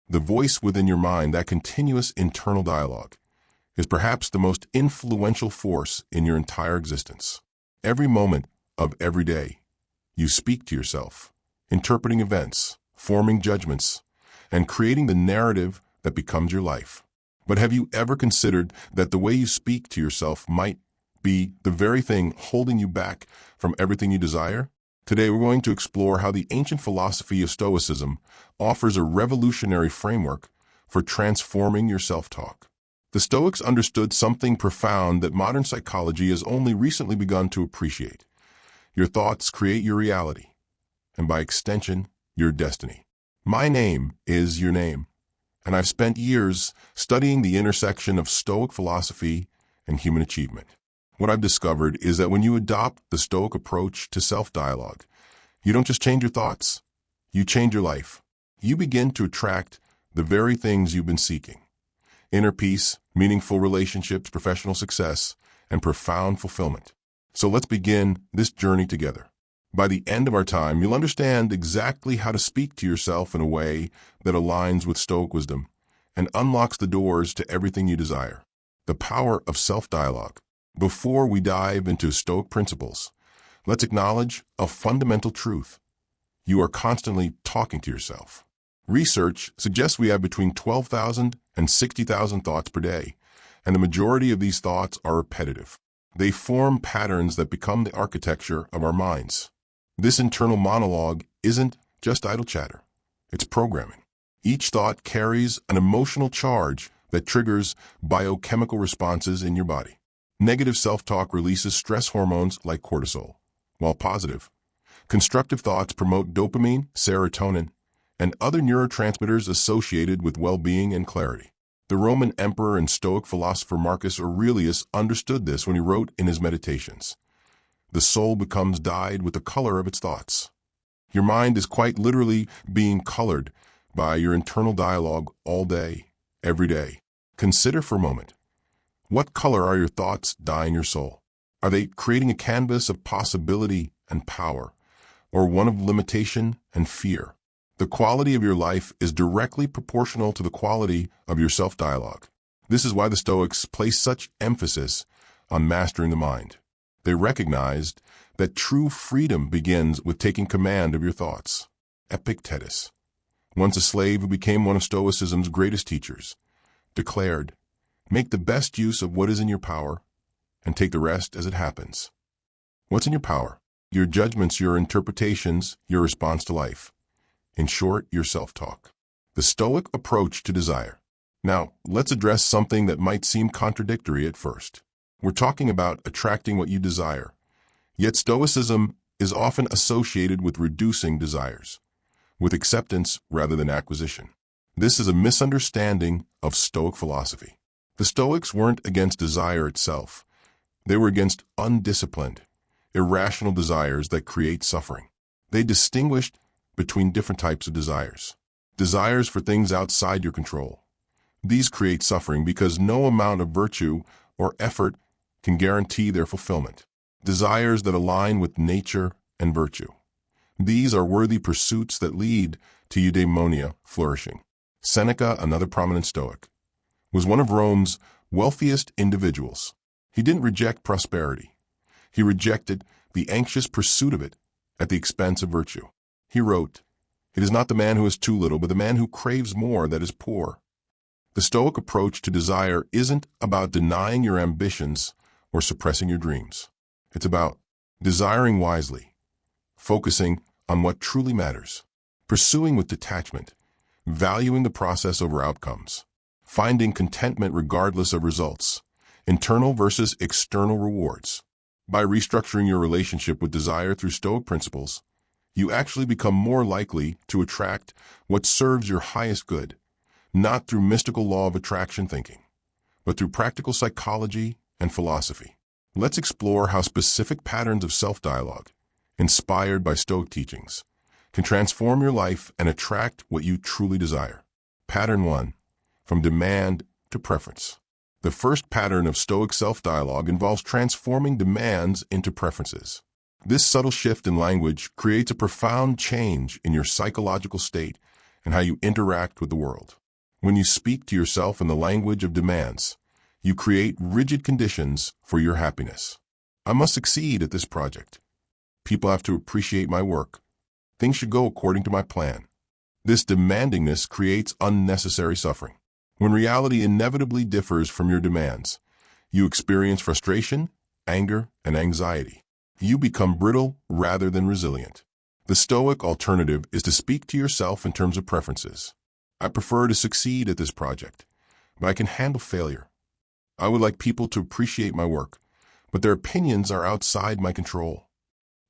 The voice within your mind, that continuous internal dialogue, is perhaps the most influential force in your entire existence. Every moment of every day, you speak to yourself, interpreting events, forming judgments, and creating the narrative that becomes your life. But have you ever considered that the way you speak to yourself might be the very thing holding you back from everything you desire? Today, we're going to explore how the ancient philosophy of Stoicism offers a revolutionary framework for transforming your self-talk. The Stoics understood something profound that modern psychology has only recently begun to appreciate. Your thoughts create your reality, and by extension, your destiny. My name is your name, and I've spent years studying the intersection of Stoic philosophy and human achievement. What I've discovered is that when you adopt the Stoic approach to self-dialogue, you don't just change your thoughts, you change your life. You begin to attract the very things you've been seeking: inner peace, meaningful relationships, professional success, and profound fulfillment. So let's begin this journey together. By the end of our time, you'll understand exactly how to speak to yourself in a way that aligns with Stoic wisdom and unlocks the doors to everything you desire. The power of self-dialogue. Before we dive into Stoic principles, let's acknowledge a fundamental truth. You are constantly talking to yourself. Research suggests we have between 12,000 and 60,000 thoughts per day, and the majority of these thoughts are repetitive. They form patterns that become the architecture of our minds. This internal monologue isn't just idle chatter. It's programming. Each thought carries an emotional charge that triggers biochemical responses in your body. Negative self-talk releases stress hormones like cortisol, while positive, constructive thoughts promote dopamine, serotonin, and other neurotransmitters associated with well-being and clarity. The Roman emperor and Stoic philosopher Marcus Aurelius understood this when he wrote in his Meditations, "The soul becomes dyed with the color of its thoughts." Your mind is quite literally being colored by your internal dialogue all day, every day. Consider for a moment. What color are your thoughts dyeing your soul? Are they creating a canvas of possibility and power, or one of limitation and fear? The quality of your life is directly proportional to the quality of your self-dialogue. This is why the Stoics place such emphasis on mastering the mind. They recognized that true freedom begins with taking command of your thoughts. Epictetus, once a slave who became one of Stoicism's greatest teachers, declared, "Make the best use of what is in your power, and take the rest as it happens." What's in your power? Your judgments, your interpretations, your response to life. In short, your self-talk. The Stoic approach to desire. Now, let's address something that might seem contradictory at first. We're talking about attracting what you desire. Yet Stoicism is often associated with reducing desires, with acceptance rather than acquisition. This is a misunderstanding of Stoic philosophy. The Stoics weren't against desire itself. They were against undisciplined, irrational desires that create suffering. They distinguished between different types of desires. Desires for things outside your control. These create suffering because no amount of virtue or effort can guarantee their fulfillment. Desires that align with nature and virtue. These are worthy pursuits that lead to eudaimonia, flourishing. Seneca, another prominent Stoic, was one of Rome's wealthiest individuals. He didn't reject prosperity. He rejected the anxious pursuit of it at the expense of virtue. He wrote, "It is not the man who has too little, but the man who craves more that is poor." The Stoic approach to desire isn't about denying your ambitions or suppressing your dreams. It's about desiring wisely, focusing on what truly matters, pursuing with detachment, valuing the process over outcomes, finding contentment regardless of results, internal versus external rewards. By restructuring your relationship with desire through Stoic principles, you actually become more likely to attract what serves your highest good, not through mystical law of attraction thinking, but through practical psychology and philosophy. Let's explore how specific patterns of self-dialogue, inspired by Stoic teachings, can transform your life and attract what you truly desire. Pattern 1. From demand to preference. The first pattern of Stoic self-dialogue involves transforming demands into preferences. This subtle shift in language creates a profound change in your psychological state and how you interact with the world. When you speak to yourself in the language of demands, you create rigid conditions for your happiness. I must succeed at this project. People have to appreciate my work. Things should go according to my plan. This demandingness creates unnecessary suffering. When reality inevitably differs from your demands, you experience frustration, anger, and anxiety. You become brittle rather than resilient. The Stoic alternative is to speak to yourself in terms of preferences. I prefer to succeed at this project, but I can handle failure. I would like people to appreciate my work, but their opinions are outside my control.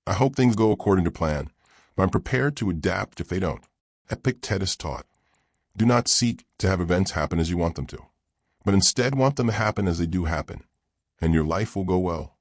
I hope things go according to plan, but I'm prepared to adapt if they don't. Epictetus taught, do not seek to have events happen as you want them to, but instead want them to happen as they do happen, and your life will go well.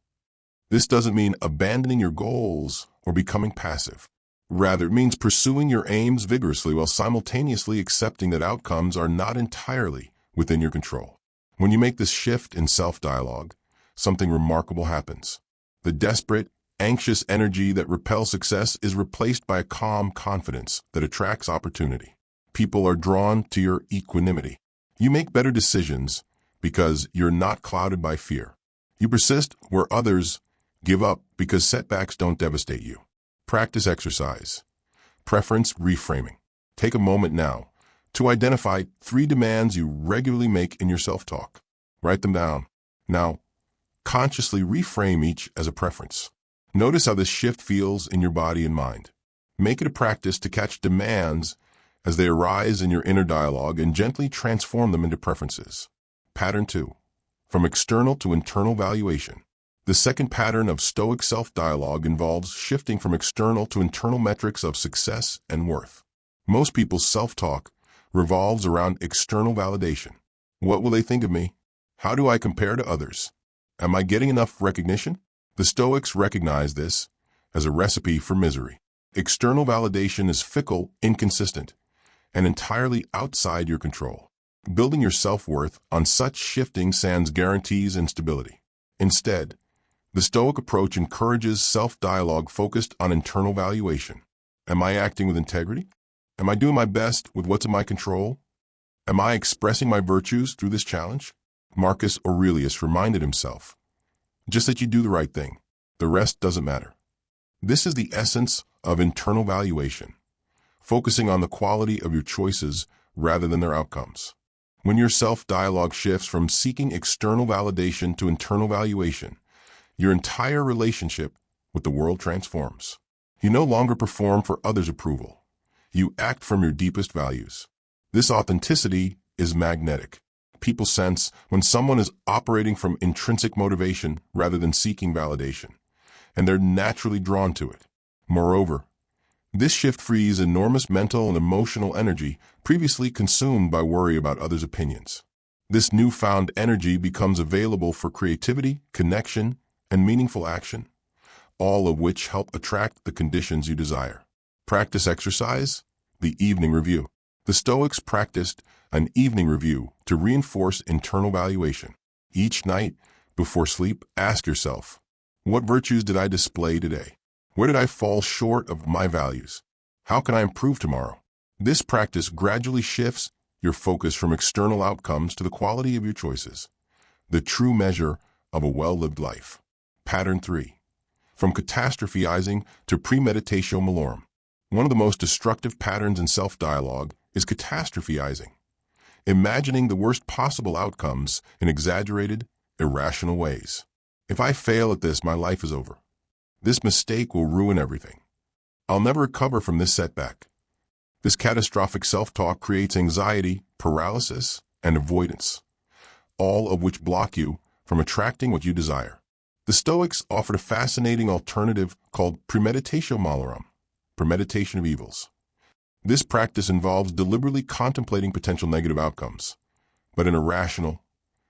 This doesn't mean abandoning your goals or becoming passive. Rather, it means pursuing your aims vigorously while simultaneously accepting that outcomes are not entirely within your control. When you make this shift in self-dialogue, something remarkable happens. The desperate, anxious energy that repels success is replaced by a calm confidence that attracts opportunity. People are drawn to your equanimity. You make better decisions because you're not clouded by fear. You persist where others give up because setbacks don't devastate you. Practice exercise. Preference reframing. Take a moment now to identify 3 demands you regularly make in your self-talk. Write them down. Now, consciously reframe each as a preference. Notice how this shift feels in your body and mind. Make it a practice to catch demands as they arise in your inner dialogue and gently transform them into preferences. Pattern 2. From external to internal valuation. The second pattern of Stoic self-dialogue involves shifting from external to internal metrics of success and worth. Most people's self-talk revolves around external validation. What will they think of me? How do I compare to others? Am I getting enough recognition? The Stoics recognize this as a recipe for misery. External validation is fickle, inconsistent, and entirely outside your control. Building your self-worth on such shifting sands guarantees instability. Instead, the Stoic approach encourages self-dialogue focused on internal valuation. Am I acting with integrity? Am I doing my best with what's in my control? Am I expressing my virtues through this challenge? Marcus Aurelius reminded himself, just that you do the right thing. The rest doesn't matter. This is the essence of internal valuation, focusing on the quality of your choices rather than their outcomes. When your self-dialogue shifts from seeking external validation to internal valuation, your entire relationship with the world transforms. You no longer perform for others' approval. You act from your deepest values. This authenticity is magnetic. People sense when someone is operating from intrinsic motivation rather than seeking validation, and they're naturally drawn to it. Moreover, this shift frees enormous mental and emotional energy previously consumed by worry about others' opinions. This newfound energy becomes available for creativity, connection, and meaningful action, all of which help attract the conditions you desire. Practice exercise, the evening review. The Stoics practiced an evening review to reinforce internal valuation. Each night, before sleep, ask yourself, what virtues did I display today? Where did I fall short of my values? How can I improve tomorrow? This practice gradually shifts your focus from external outcomes to the quality of your choices, the true measure of a well-lived life. Pattern 3. From catastrophizing to premeditatio malorum. One of the most destructive patterns in self-dialogue is catastrophizing, imagining the worst possible outcomes in exaggerated, irrational ways. If I fail at this, my life is over. This mistake will ruin everything. I'll never recover from this setback. This catastrophic self-talk creates anxiety, paralysis, and avoidance, all of which block you from attracting what you desire. The Stoics offered a fascinating alternative called premeditatio malorum, premeditation of evils. This practice involves deliberately contemplating potential negative outcomes, but in a rational,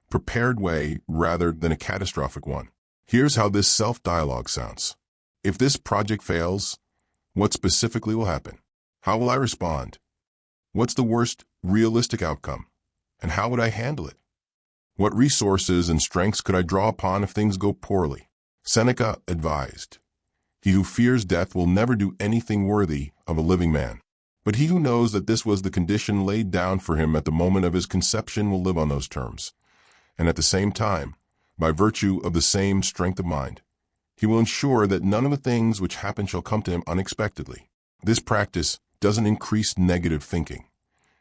prepared way rather than a catastrophic one. Here's how this self-dialogue sounds. If this project fails, what specifically will happen? How will I respond? What's the worst realistic outcome? And how would I handle it? What resources and strengths could I draw upon if things go poorly? Seneca advised, he who fears death will never do anything worthy of a living man. But he who knows that this was the condition laid down for him at the moment of his conception will live on those terms, and at the same time, by virtue of the same strength of mind, he will ensure that none of the things which happen shall come to him unexpectedly. This practice doesn't increase negative thinking.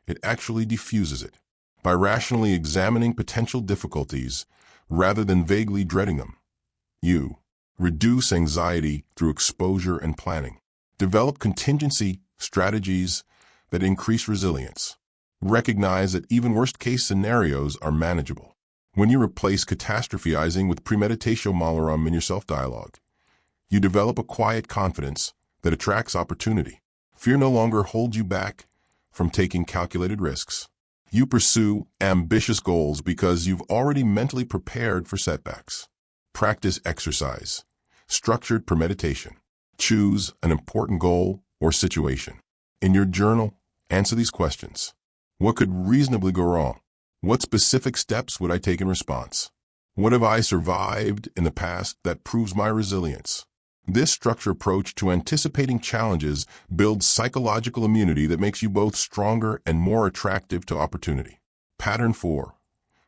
It actually diffuses it. By rationally examining potential difficulties rather than vaguely dreading them, you reduce anxiety through exposure and planning. Develop contingency strategies that increase resilience. Recognize that even worst-case scenarios are manageable. When you replace catastrophizing with premeditatio malorum in your self-dialogue, you develop a quiet confidence that attracts opportunity. Fear no longer holds you back from taking calculated risks. You pursue ambitious goals because you've already mentally prepared for setbacks. Practice exercise, structured premeditation. Choose an important goal or situation. In your journal, answer these questions. What could reasonably go wrong? What specific steps would I take in response? What have I survived in the past that proves my resilience? This structured approach to anticipating challenges builds psychological immunity that makes you both stronger and more attractive to opportunity. Pattern 4.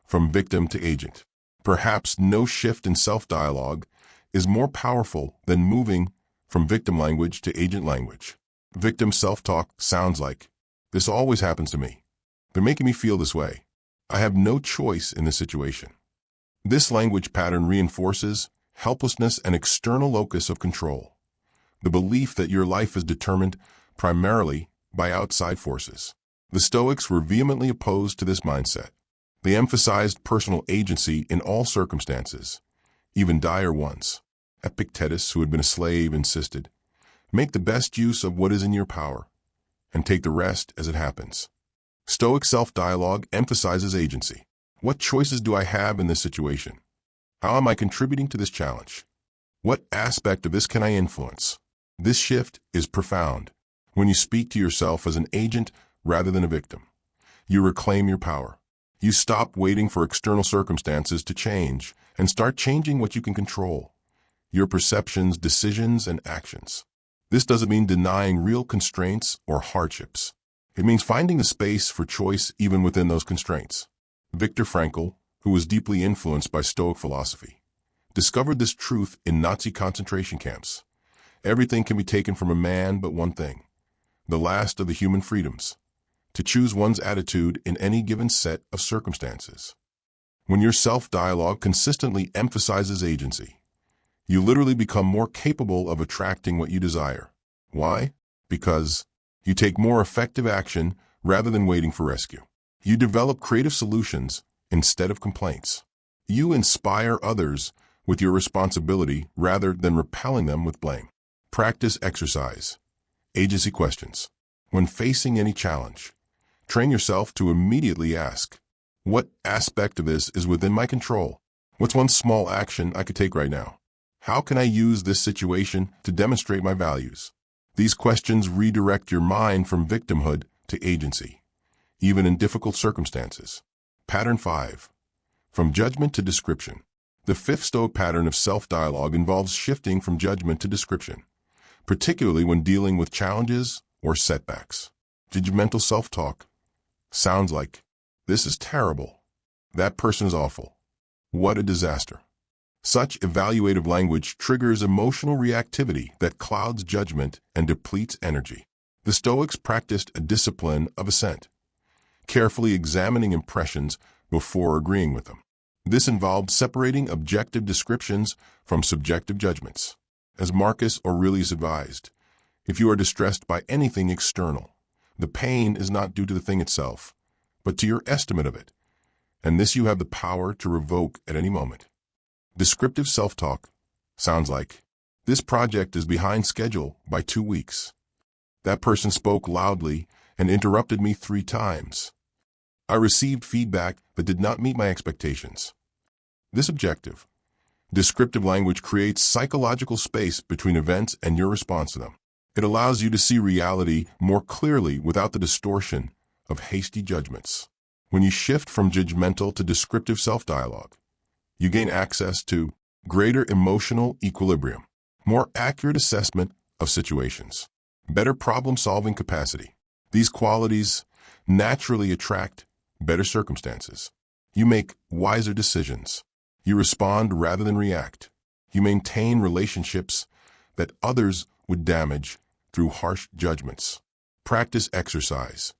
From victim to agent. Perhaps no shift in self-dialogue is more powerful than moving from victim language to agent language. Victim self-talk sounds like, "This always happens to me. They're making me feel this way. I have no choice in this situation." This language pattern reinforces helplessness and external locus of control, the belief that your life is determined primarily by outside forces. The Stoics were vehemently opposed to this mindset. They emphasized personal agency in all circumstances, even dire ones. Epictetus, who had been a slave, insisted, "Make the best use of what is in your power, and take the rest as it happens." Stoic self-dialogue emphasizes agency. What choices do I have in this situation? How am I contributing to this challenge? What aspect of this can I influence? This shift is profound. When you speak to yourself as an agent rather than a victim, you reclaim your power. You stop waiting for external circumstances to change and start changing what you can control: your perceptions, decisions, and actions. This doesn't mean denying real constraints or hardships. It means finding the space for choice even within those constraints. Viktor Frankl, who was deeply influenced by Stoic philosophy, discovered this truth in Nazi concentration camps. Everything can be taken from a man but one thing, the last of the human freedoms: to choose one's attitude in any given set of circumstances. When your self-dialogue consistently emphasizes agency, you literally become more capable of attracting what you desire. Why? Because you take more effective action rather than waiting for rescue. You develop creative solutions instead of complaints. You inspire others with your responsibility rather than repelling them with blame. Practice exercise. Agency questions. When facing any challenge, train yourself to immediately ask, what aspect of this is within my control? What's one small action I could take right now? How can I use this situation to demonstrate my values? These questions redirect your mind from victimhood to agency, even in difficult circumstances. Pattern 5. From judgment to description. The fifth Stoic pattern of self-dialogue involves shifting from judgment to description, particularly when dealing with challenges or setbacks. Judgmental self-talk sounds like, "This is terrible. That person is awful. What a disaster." Such evaluative language triggers emotional reactivity that clouds judgment and depletes energy. The Stoics practiced a discipline of assent, carefully examining impressions before agreeing with them. This involved separating objective descriptions from subjective judgments. As Marcus Aurelius advised, if you are distressed by anything external, the pain is not due to the thing itself, but to your estimate of it, and this you have the power to revoke at any moment. Descriptive self-talk sounds like, "This project is behind schedule by 2 weeks. That person spoke loudly and interrupted me 3 times. I received feedback that did not meet my expectations." This objective, descriptive language creates psychological space between events and your response to them. It allows you to see reality more clearly without the distortion of hasty judgments. When you shift from judgmental to descriptive self-dialogue, you gain access to greater emotional equilibrium, more accurate assessment of situations, better problem-solving capacity. These qualities naturally attract better circumstances. You make wiser decisions. You respond rather than react. You maintain relationships that others would damage through harsh judgments. Practice exercise.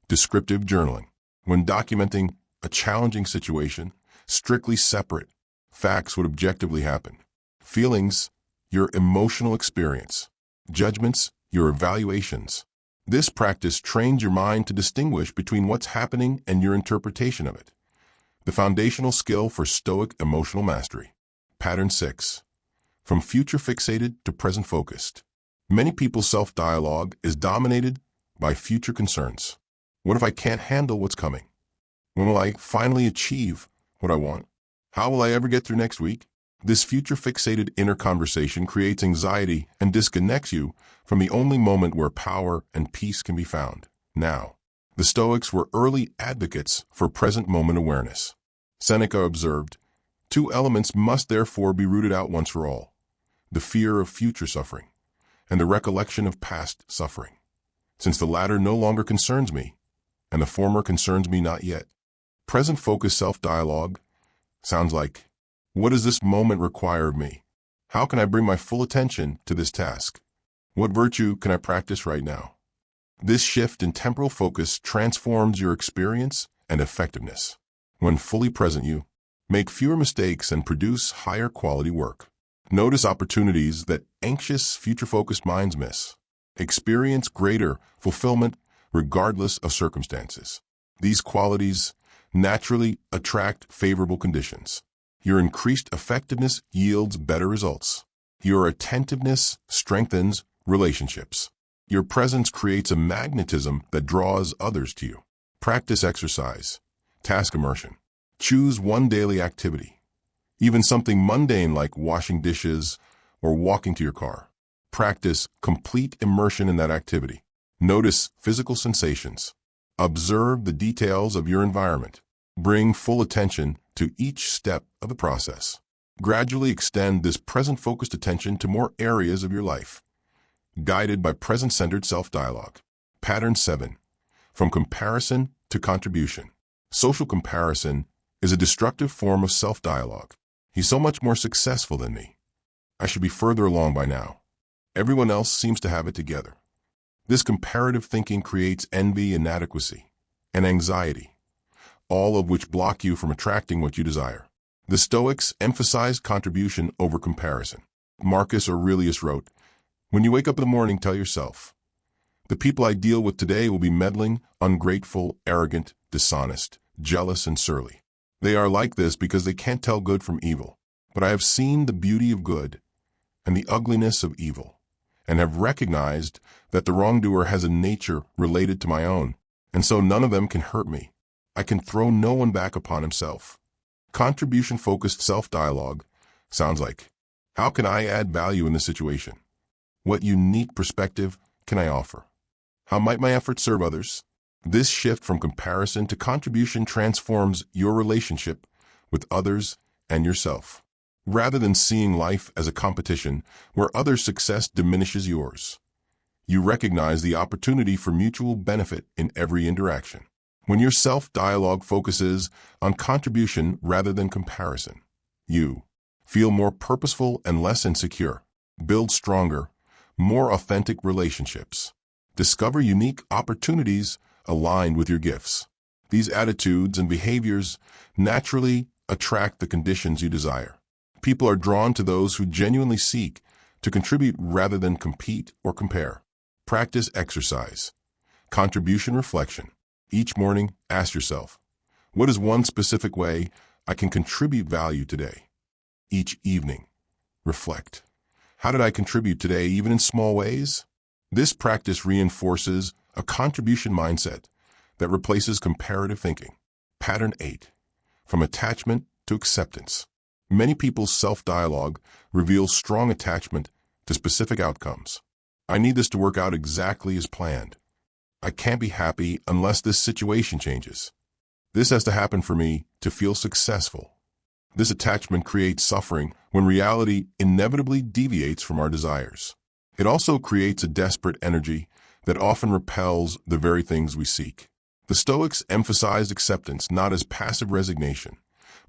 Descriptive journaling. When documenting a challenging situation, strictly separate facts what objectively happen. Feelings, your emotional experience. Judgments, your evaluations. This practice trains your mind to distinguish between what's happening and your interpretation of it. The foundational skill for Stoic emotional mastery. Pattern 6. From future-fixated to present-focused. Many people's self-dialogue is dominated by future concerns. What if I can't handle what's coming? When will I finally achieve what I want? How will I ever get through next week? This future-fixated inner conversation creates anxiety and disconnects you from the only moment where power and peace can be found, now. The Stoics were early advocates for present-moment awareness. Seneca observed, "Two elements must therefore be rooted out once for all, the fear of future suffering and the recollection of past suffering, since the latter no longer concerns me, and the former concerns me not yet." Present-focused self-dialogue sounds like, what does this moment require of me? How can I bring my full attention to this task? What virtue can I practice right now? This shift in temporal focus transforms your experience and effectiveness. When fully present, you make fewer mistakes and produce higher quality work. Notice opportunities that anxious, future-focused minds miss. Experience greater fulfillment regardless of circumstances. These qualities naturally attract favorable conditions. Your increased effectiveness yields better results. Your attentiveness strengthens relationships. Your presence creates a magnetism that draws others to you. Practice exercise. Task immersion. Choose one daily activity, even something mundane like washing dishes or walking to your car. Practice complete immersion in that activity. Notice physical sensations. Observe the details of your environment. Bring full attention to each step of the process. Gradually extend this present-focused attention to more areas of your life, guided by present-centered self-dialogue. Pattern 7. From comparison to contribution. Social comparison is a destructive form of self-dialogue. He's so much more successful than me. I should be further along by now. Everyone else seems to have it together. This comparative thinking creates envy, inadequacy, and anxiety, all of which block you from attracting what you desire. The Stoics emphasized contribution over comparison. Marcus Aurelius wrote, "When you wake up in the morning, tell yourself, the people I deal with today will be meddling, ungrateful, arrogant, dishonest, jealous, and surly. They are like this because they can't tell good from evil. But I have seen the beauty of good and the ugliness of evil, and have recognized that the wrongdoer has a nature related to my own, and so none of them can hurt me. I can throw no one back upon himself." Contribution-focused self-dialogue sounds like, how can I add value in this situation? What unique perspective can I offer? How might my efforts serve others? This shift from comparison to contribution transforms your relationship with others and yourself. Rather than seeing life as a competition where others' success diminishes yours, you recognize the opportunity for mutual benefit in every interaction. When your self-dialogue focuses on contribution rather than comparison, you feel more purposeful and less insecure, build stronger, more authentic relationships, discover unique opportunities aligned with your gifts. These attitudes and behaviors naturally attract the conditions you desire. People are drawn to those who genuinely seek to contribute rather than compete or compare. Practice exercise. Contribution reflection. Each morning, ask yourself, what is one specific way I can contribute value today? Each evening, reflect, how did I contribute today even in small ways? This practice reinforces a contribution mindset that replaces comparative thinking. Pattern 8. From attachment to acceptance. Many people's self-dialogue reveals strong attachment to specific outcomes. I need this to work out exactly as planned. I can't be happy unless this situation changes. This has to happen for me to feel successful. This attachment creates suffering when reality inevitably deviates from our desires. It also creates a desperate energy that often repels the very things we seek. The Stoics emphasized acceptance not as passive resignation,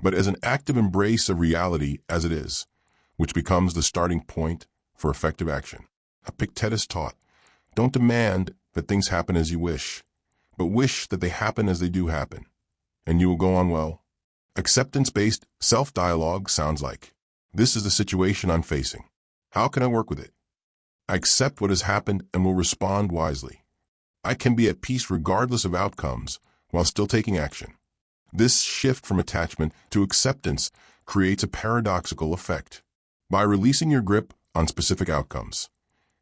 but as an active embrace of reality as it is, which becomes the starting point for effective action. Epictetus taught, "Don't demand that things happen as you wish, but wish that they happen as they do happen, and you will go on well." Acceptance-based self-dialogue sounds like, "This is the situation I'm facing. How can I work with it? I accept what has happened and will respond wisely. I can be at peace regardless of outcomes while still taking action." This shift from attachment to acceptance creates a paradoxical effect. By releasing your grip on specific outcomes,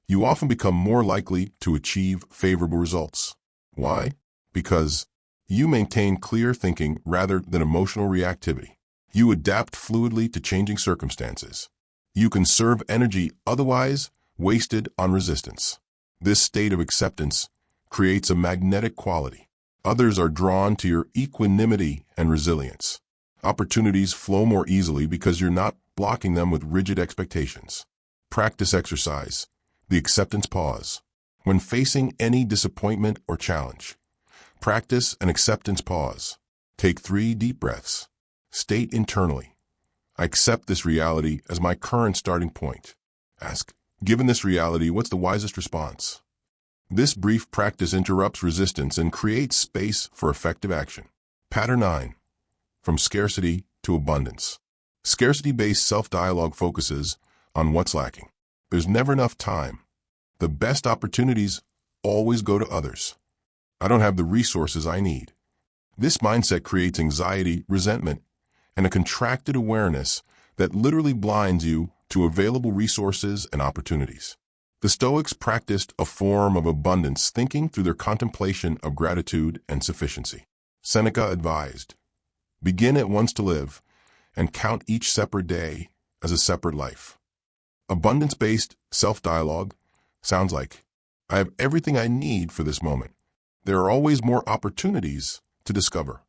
you often become more likely to achieve favorable results. Why? Because you maintain clear thinking rather than emotional reactivity. You adapt fluidly to changing circumstances. You conserve energy otherwise wasted on resistance. This state of acceptance creates a magnetic quality. Others are drawn to your equanimity and resilience. Opportunities flow more easily because you're not blocking them with rigid expectations. Practice exercise, the acceptance pause. When facing any disappointment or challenge, practice an acceptance pause. Take 3 deep breaths. State internally, "I accept this reality as my current starting point." Ask, "Given this reality, what's the wisest response?" This brief practice interrupts resistance and creates space for effective action. Pattern 9. From scarcity to abundance. Scarcity-based self-dialogue focuses on what's lacking. There's never enough time. The best opportunities always go to others. I don't have the resources I need. This mindset creates anxiety, resentment, and a contracted awareness that literally blinds you to available resources and opportunities. The Stoics practiced a form of abundance thinking through their contemplation of gratitude and sufficiency. Seneca advised, "Begin at once to live, and count each separate day as a separate life." Abundance-based self-dialogue sounds like, "I have everything I need for this moment. There are always more opportunities to discover.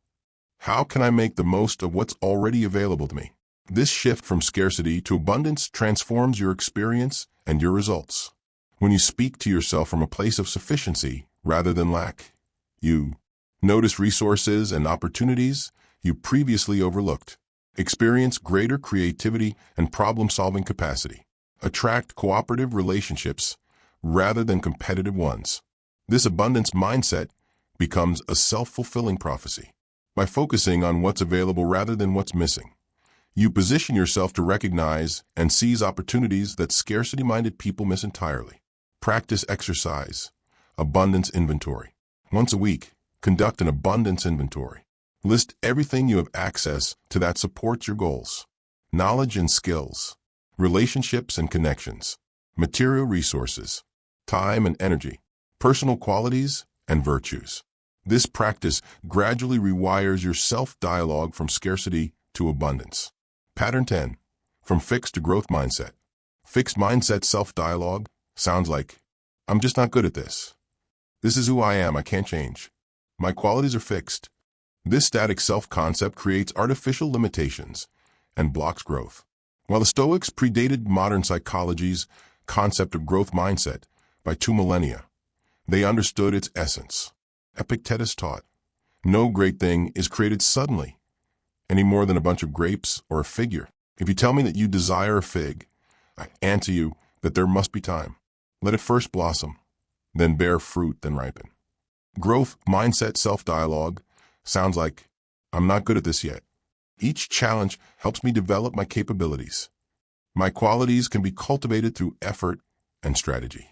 How can I make the most of what's already available to me?" This shift from scarcity to abundance transforms your experience and your results. When you speak to yourself from a place of sufficiency rather than lack, you notice resources and opportunities you previously overlooked, experience greater creativity and problem-solving capacity, attract cooperative relationships rather than competitive ones. This abundance mindset becomes a self-fulfilling prophecy. By focusing on what's available rather than what's missing, you position yourself to recognize and seize opportunities that scarcity-minded people miss entirely. Practice exercise, abundance inventory. Once a week, conduct an abundance inventory. List everything you have access to that supports your goals. Knowledge and skills, relationships and connections, material resources, time and energy, personal qualities and virtues. This practice gradually rewires your self-dialogue from scarcity to abundance. Pattern 10. From fixed to growth mindset. Fixed mindset self-dialogue sounds like, "I'm just not good at this. This is who I am, I can't change. My qualities are fixed." This static self-concept creates artificial limitations and blocks growth. While the Stoics predated modern psychology's concept of growth mindset by 2 millennia, they understood its essence. Epictetus taught, "No great thing is created suddenly, any more than a bunch of grapes or a figure. If you tell me that you desire a fig, I answer you that there must be time. Let it first blossom, then bear fruit, then ripen." Growth mindset self-dialogue sounds like, "I'm not good at this yet. Each challenge helps me develop my capabilities. My qualities can be cultivated through effort and strategy."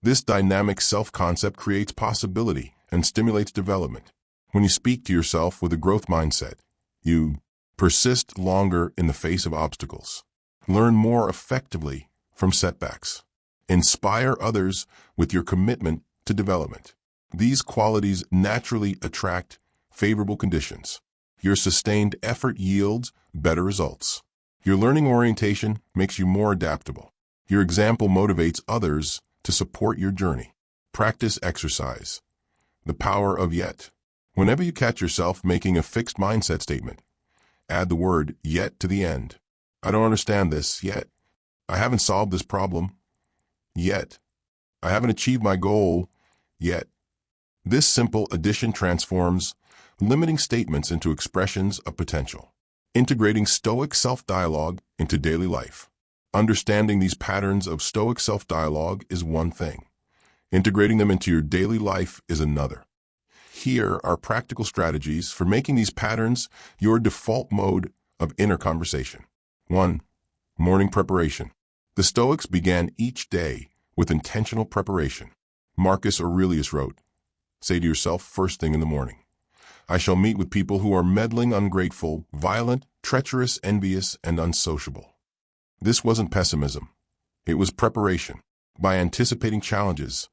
This dynamic self-concept creates possibility and stimulates development. When you speak to yourself with a growth mindset, you persist longer in the face of obstacles, learn more effectively from setbacks, inspire others with your commitment to development. These qualities naturally attract favorable conditions. Your sustained effort yields better results. Your learning orientation makes you more adaptable. Your example motivates others to support your journey. Practice exercise, the power of yet. Whenever you catch yourself making a fixed mindset statement, add the word yet to the end. "I don't understand this yet. I haven't solved this problem yet. I haven't achieved my goal Yet, this simple addition transforms limiting statements into expressions of potential. Integrating Stoic self-dialogue into daily life. Understanding these patterns of Stoic self-dialogue is one thing. Integrating them into your daily life is another. Here are practical strategies for making these patterns your default mode of inner conversation. 1. Morning preparation. The Stoics began each day with intentional preparation. Marcus Aurelius wrote, "Say to yourself first thing in the morning, I shall meet with people who are meddling, ungrateful, violent, treacherous, envious, and unsociable." This wasn't pessimism. It was preparation. By anticipating challenges,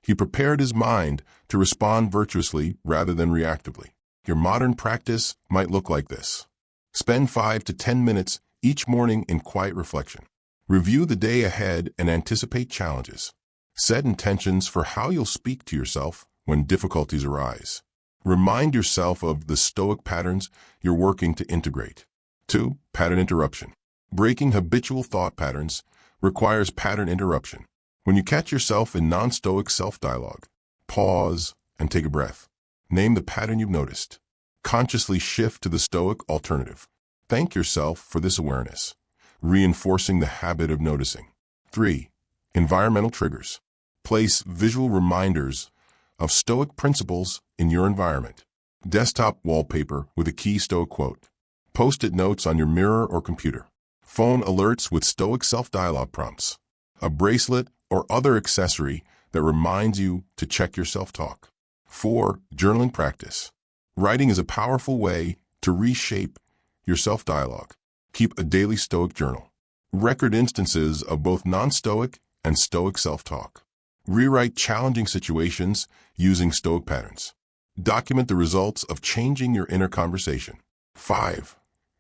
he prepared his mind to respond virtuously rather than reactively. Your modern practice might look like this. Spend 5 to 10 minutes each morning in quiet reflection. Review the day ahead and anticipate challenges. Set intentions for how you'll speak to yourself when difficulties arise. Remind yourself of the Stoic patterns you're working to integrate. 2. Pattern interruption. Breaking habitual thought patterns requires pattern interruption. When you catch yourself in non-Stoic self-dialogue, pause and take a breath. Name the pattern you've noticed. Consciously shift to the Stoic alternative. Thank yourself for this awareness, reinforcing the habit of noticing. 3. Environmental triggers. Place visual reminders of Stoic principles in your environment. Desktop wallpaper with a key Stoic quote. Post-it notes on your mirror or computer. Phone alerts with Stoic self-dialogue prompts. A bracelet or other accessory that reminds you to check your self-talk. 4. Journaling practice. Writing is a powerful way to reshape your self-dialogue. Keep a daily Stoic journal. Record instances of both non-Stoic and Stoic self-talk. Rewrite challenging situations using Stoic patterns. Document the results of changing your inner conversation. 5.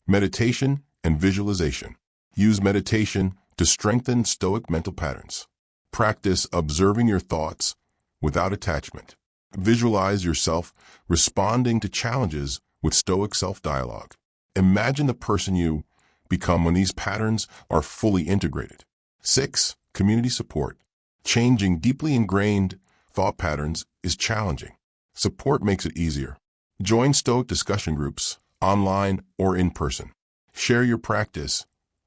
Meditation and visualization. Use meditation to strengthen Stoic mental patterns. Practice observing your thoughts without attachment. Visualize yourself responding to challenges with Stoic self-dialogue. Imagine the person you become when these patterns are fully integrated. 6. Community support. Changing deeply ingrained thought patterns is challenging. Support makes it easier. Join Stoic discussion groups, online or in person. Share your practice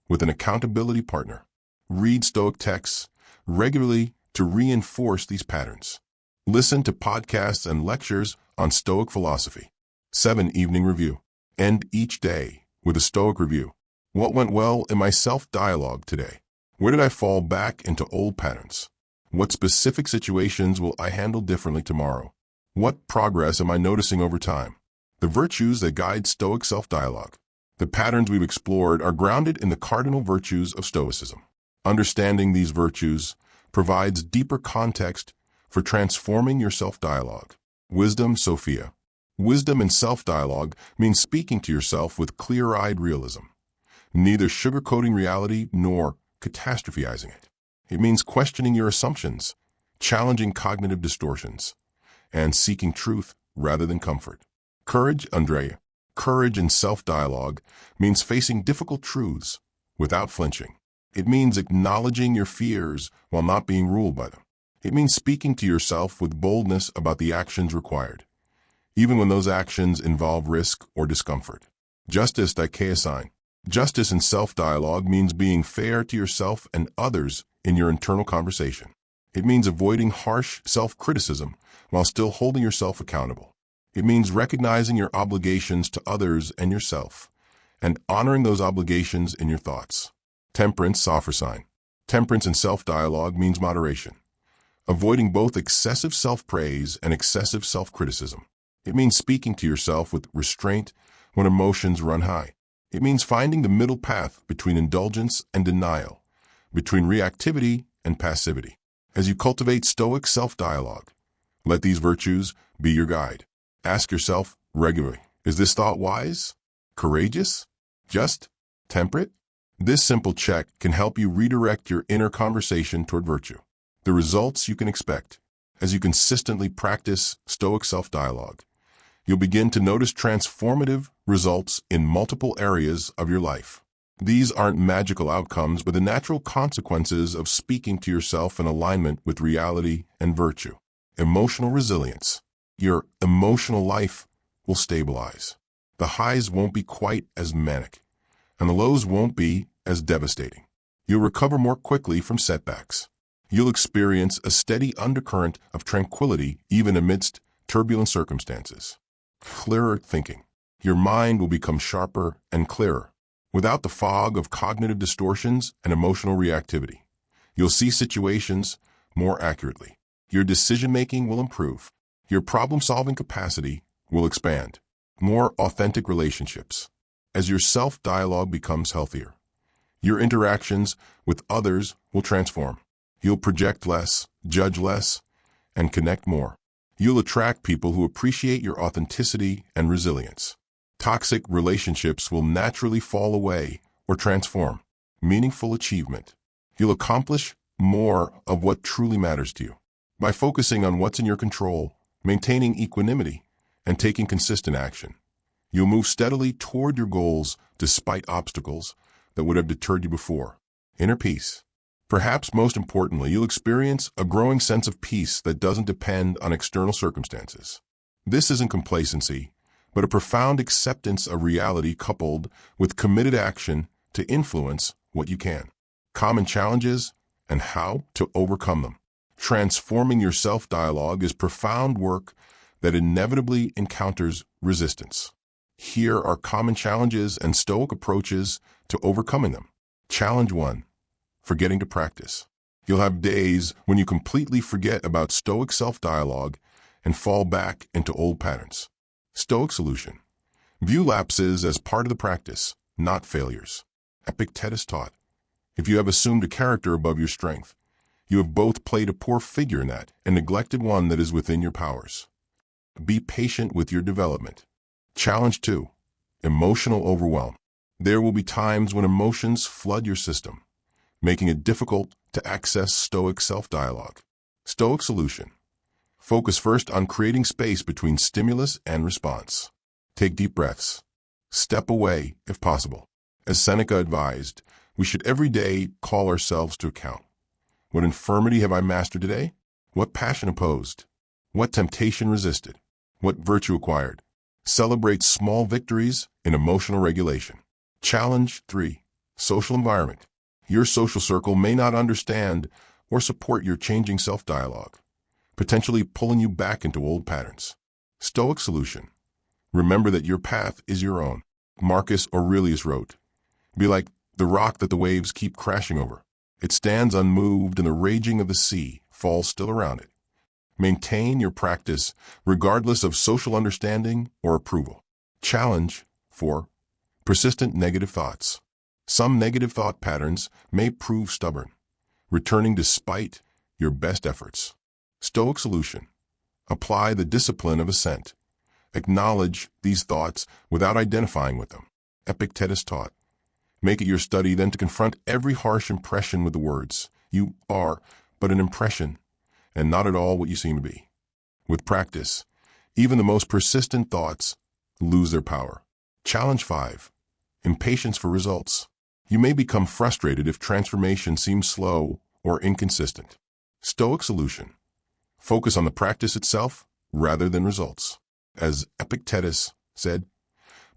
with an accountability partner. Read Stoic texts regularly to reinforce these patterns. Listen to podcasts and lectures on Stoic philosophy. 7. Evening review. End each day with a Stoic review. What went well in my self-dialogue today? Where did I fall back into old patterns? What specific situations will I handle differently tomorrow? What progress am I noticing over time? The virtues that guide Stoic self-dialogue. The patterns we've explored are grounded in the cardinal virtues of Stoicism. Understanding these virtues provides deeper context for transforming your self-dialogue. Wisdom, Sophia. Wisdom in self-dialogue means speaking to yourself with clear-eyed realism, neither sugarcoating reality nor catastrophizing it. It means questioning your assumptions, challenging cognitive distortions, and seeking truth rather than comfort. Courage, Andrea. Courage in self-dialogue means facing difficult truths without flinching. It means acknowledging your fears while not being ruled by them. It means speaking to yourself with boldness about the actions required, even when those actions involve risk or discomfort. Justice, Dikeasign. Justice in self-dialogue means being fair to yourself and others in your internal conversation. It means avoiding harsh self-criticism while still holding yourself accountable. It means recognizing your obligations to others and yourself, and honoring those obligations in your thoughts. Temperance, Sopher sign. Temperance in self-dialogue means moderation, avoiding both excessive self-praise and excessive self-criticism. It means speaking to yourself with restraint when emotions run high. It means finding the middle path between indulgence and denial, between reactivity and passivity. As you cultivate Stoic self-dialogue, let these virtues be your guide. Ask yourself regularly, is this thought wise, courageous, just, temperate? This simple check can help you redirect your inner conversation toward virtue. The results you can expect as you consistently practice Stoic self-dialogue. You'll begin to notice transformative results in multiple areas of your life. These aren't magical outcomes, but the natural consequences of speaking to yourself in alignment with reality and virtue. Emotional resilience. Your emotional life will stabilize. The highs won't be quite as manic, and the lows won't be as devastating. You'll recover more quickly from setbacks. You'll experience a steady undercurrent of tranquility even amidst turbulent circumstances. Clearer thinking. Your mind will become sharper and clearer, without the fog of cognitive distortions and emotional reactivity. You'll see situations more accurately. Your decision-making will improve. Your problem-solving capacity will expand. More authentic relationships. As your self-dialogue becomes healthier, your interactions with others will transform. You'll project less, judge less, and connect more. You'll attract people who appreciate your authenticity and resilience. Toxic relationships will naturally fall away or transform. Meaningful achievement. You'll accomplish more of what truly matters to you. By focusing on what's in your control, maintaining equanimity, and taking consistent action, you'll move steadily toward your goals despite obstacles that would have deterred you before. Inner peace. Perhaps most importantly, you'll experience a growing sense of peace that doesn't depend on external circumstances. This isn't complacency, but a profound acceptance of reality coupled with committed action to influence what you can. Common challenges and how to overcome them. Transforming your self-dialogue is profound work that inevitably encounters resistance. Here are common challenges and Stoic approaches to overcoming them. Challenge 1. Forgetting to practice. You'll have days when you completely forget about Stoic self-dialogue and fall back into old patterns. Stoic solution. View lapses as part of the practice, not failures. Epictetus taught, if you have assumed a character above your strength, you have both played a poor figure in that and neglected one that is within your powers. Be patient with your development. Challenge 2. Emotional overwhelm. There will be times when emotions flood your system, making it difficult to access Stoic self-dialogue. Stoic solution. Focus first on creating space between stimulus and response. Take deep breaths. Step away if possible. As Seneca advised, we should every day call ourselves to account. What infirmity have I mastered today? What passion opposed? What temptation resisted? What virtue acquired? Celebrate small victories in emotional regulation. Challenge 3. Social environment. Your social circle may not understand or support your changing self-dialogue, potentially pulling you back into old patterns. Stoic solution. Remember that your path is your own. Marcus Aurelius wrote, be like the rock that the waves keep crashing over. It stands unmoved and the raging of the sea falls still around it. Maintain your practice regardless of social understanding or approval. Challenge 4. Persistent negative thoughts. Some negative thought patterns may prove stubborn, returning despite your best efforts. Stoic solution. Apply the discipline of assent. Acknowledge these thoughts without identifying with them. Epictetus taught, make it your study then to confront every harsh impression with the words, you are but an impression, and not at all what you seem to be. With practice, even the most persistent thoughts lose their power. Challenge 5. Impatience for results. You may become frustrated if transformation seems slow or inconsistent. Stoic solution. Focus on the practice itself rather than results. As Epictetus said,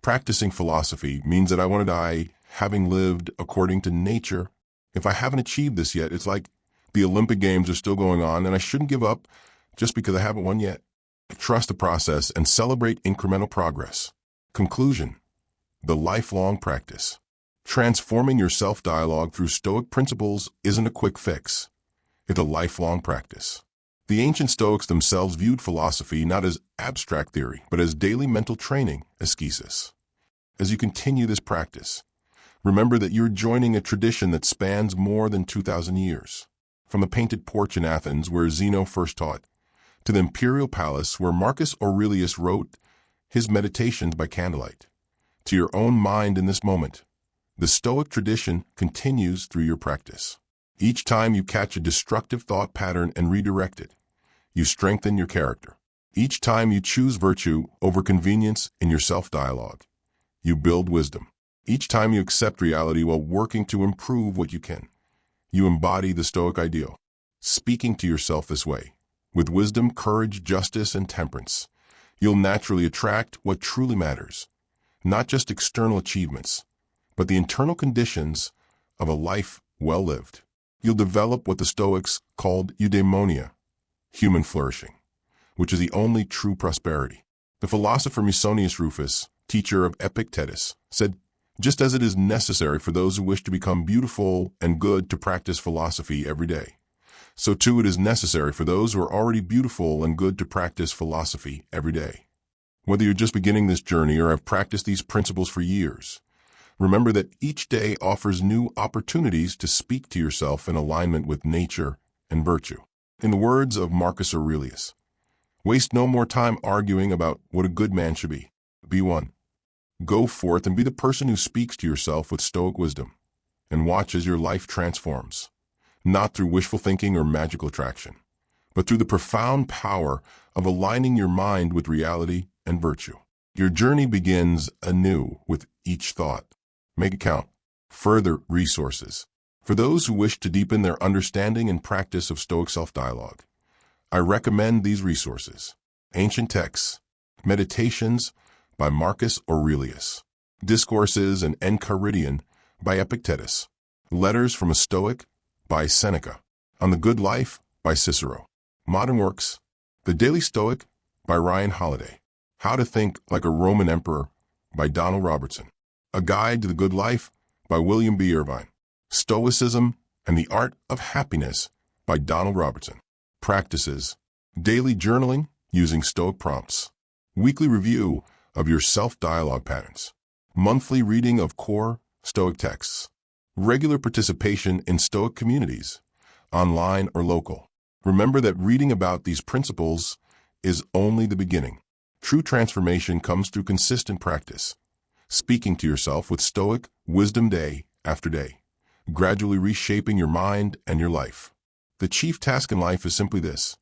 practicing philosophy means that I want to die having lived according to nature. If I haven't achieved this yet, it's like the Olympic Games are still going on and I shouldn't give up just because I haven't won yet. Trust the process and celebrate incremental progress. Conclusion. The lifelong practice. Transforming your self-dialogue through Stoic principles isn't a quick fix. It's a lifelong practice. The ancient Stoics themselves viewed philosophy not as abstract theory, but as daily mental training, ascesis. As you continue this practice, remember that you're joining a tradition that spans more than 2,000 years. From the painted porch in Athens, where Zeno first taught, to the imperial palace where Marcus Aurelius wrote his meditations by candlelight, to your own mind in this moment, the Stoic tradition continues through your practice. Each time you catch a destructive thought pattern and redirect it, you strengthen your character. Each time you choose virtue over convenience in your self-dialogue, you build wisdom. Each time you accept reality while working to improve what you can, you embody the Stoic ideal. Speaking to yourself this way, With wisdom, courage, justice, and temperance, you'll naturally attract what truly matters, not just external achievements, but the internal conditions of a life well lived. You'll develop what the Stoics called eudaimonia, human flourishing, which is the only true prosperity. The philosopher Musonius Rufus, teacher of Epictetus, said, "Just as it is necessary for those who wish to become beautiful and good to practice philosophy every day, so too it is necessary for those who are already beautiful and good to practice philosophy every day." Whether you're just beginning this journey or have practiced these principles for years, remember that each day offers new opportunities to speak to yourself in alignment with nature and virtue. In the words of Marcus Aurelius, waste no more time arguing about what a good man should be. Be one. Go forth and be the person who speaks to yourself with Stoic wisdom, and watch as your life transforms, not through wishful thinking or magical attraction, but through the profound power of aligning your mind with reality and virtue. Your journey begins anew with each thought. Make it count. Further resources. For those who wish to deepen their understanding and practice of Stoic self-dialogue, I recommend these resources: Ancient Texts, Meditations by Marcus Aurelius, Discourses and Enchiridion by Epictetus, Letters from a Stoic by Seneca, On the Good Life by Cicero, Modern Works, The Daily Stoic by Ryan Holiday, How to Think Like a Roman Emperor by Donald Robertson, A Guide to the Good Life by William B. Irvine, Stoicism and the Art of Happiness by Donald Robertson. Practices: daily journaling using Stoic prompts, weekly review of your self-dialogue patterns, monthly reading of core Stoic texts, regular participation in Stoic communities, online or local. Remember that reading about these principles is only the beginning. True transformation comes through consistent practice, speaking to yourself with Stoic wisdom day after day, gradually reshaping your mind and your life. The chief task in life is simply this: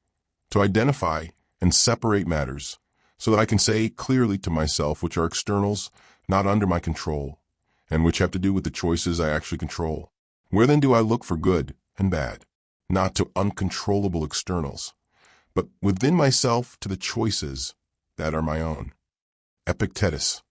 to identify and separate matters so that I can say clearly to myself which are externals not under my control and which have to do with the choices I actually control. Where then do I look for good and bad? Not to uncontrollable externals, but within myself to the choices that are my own. Epictetus.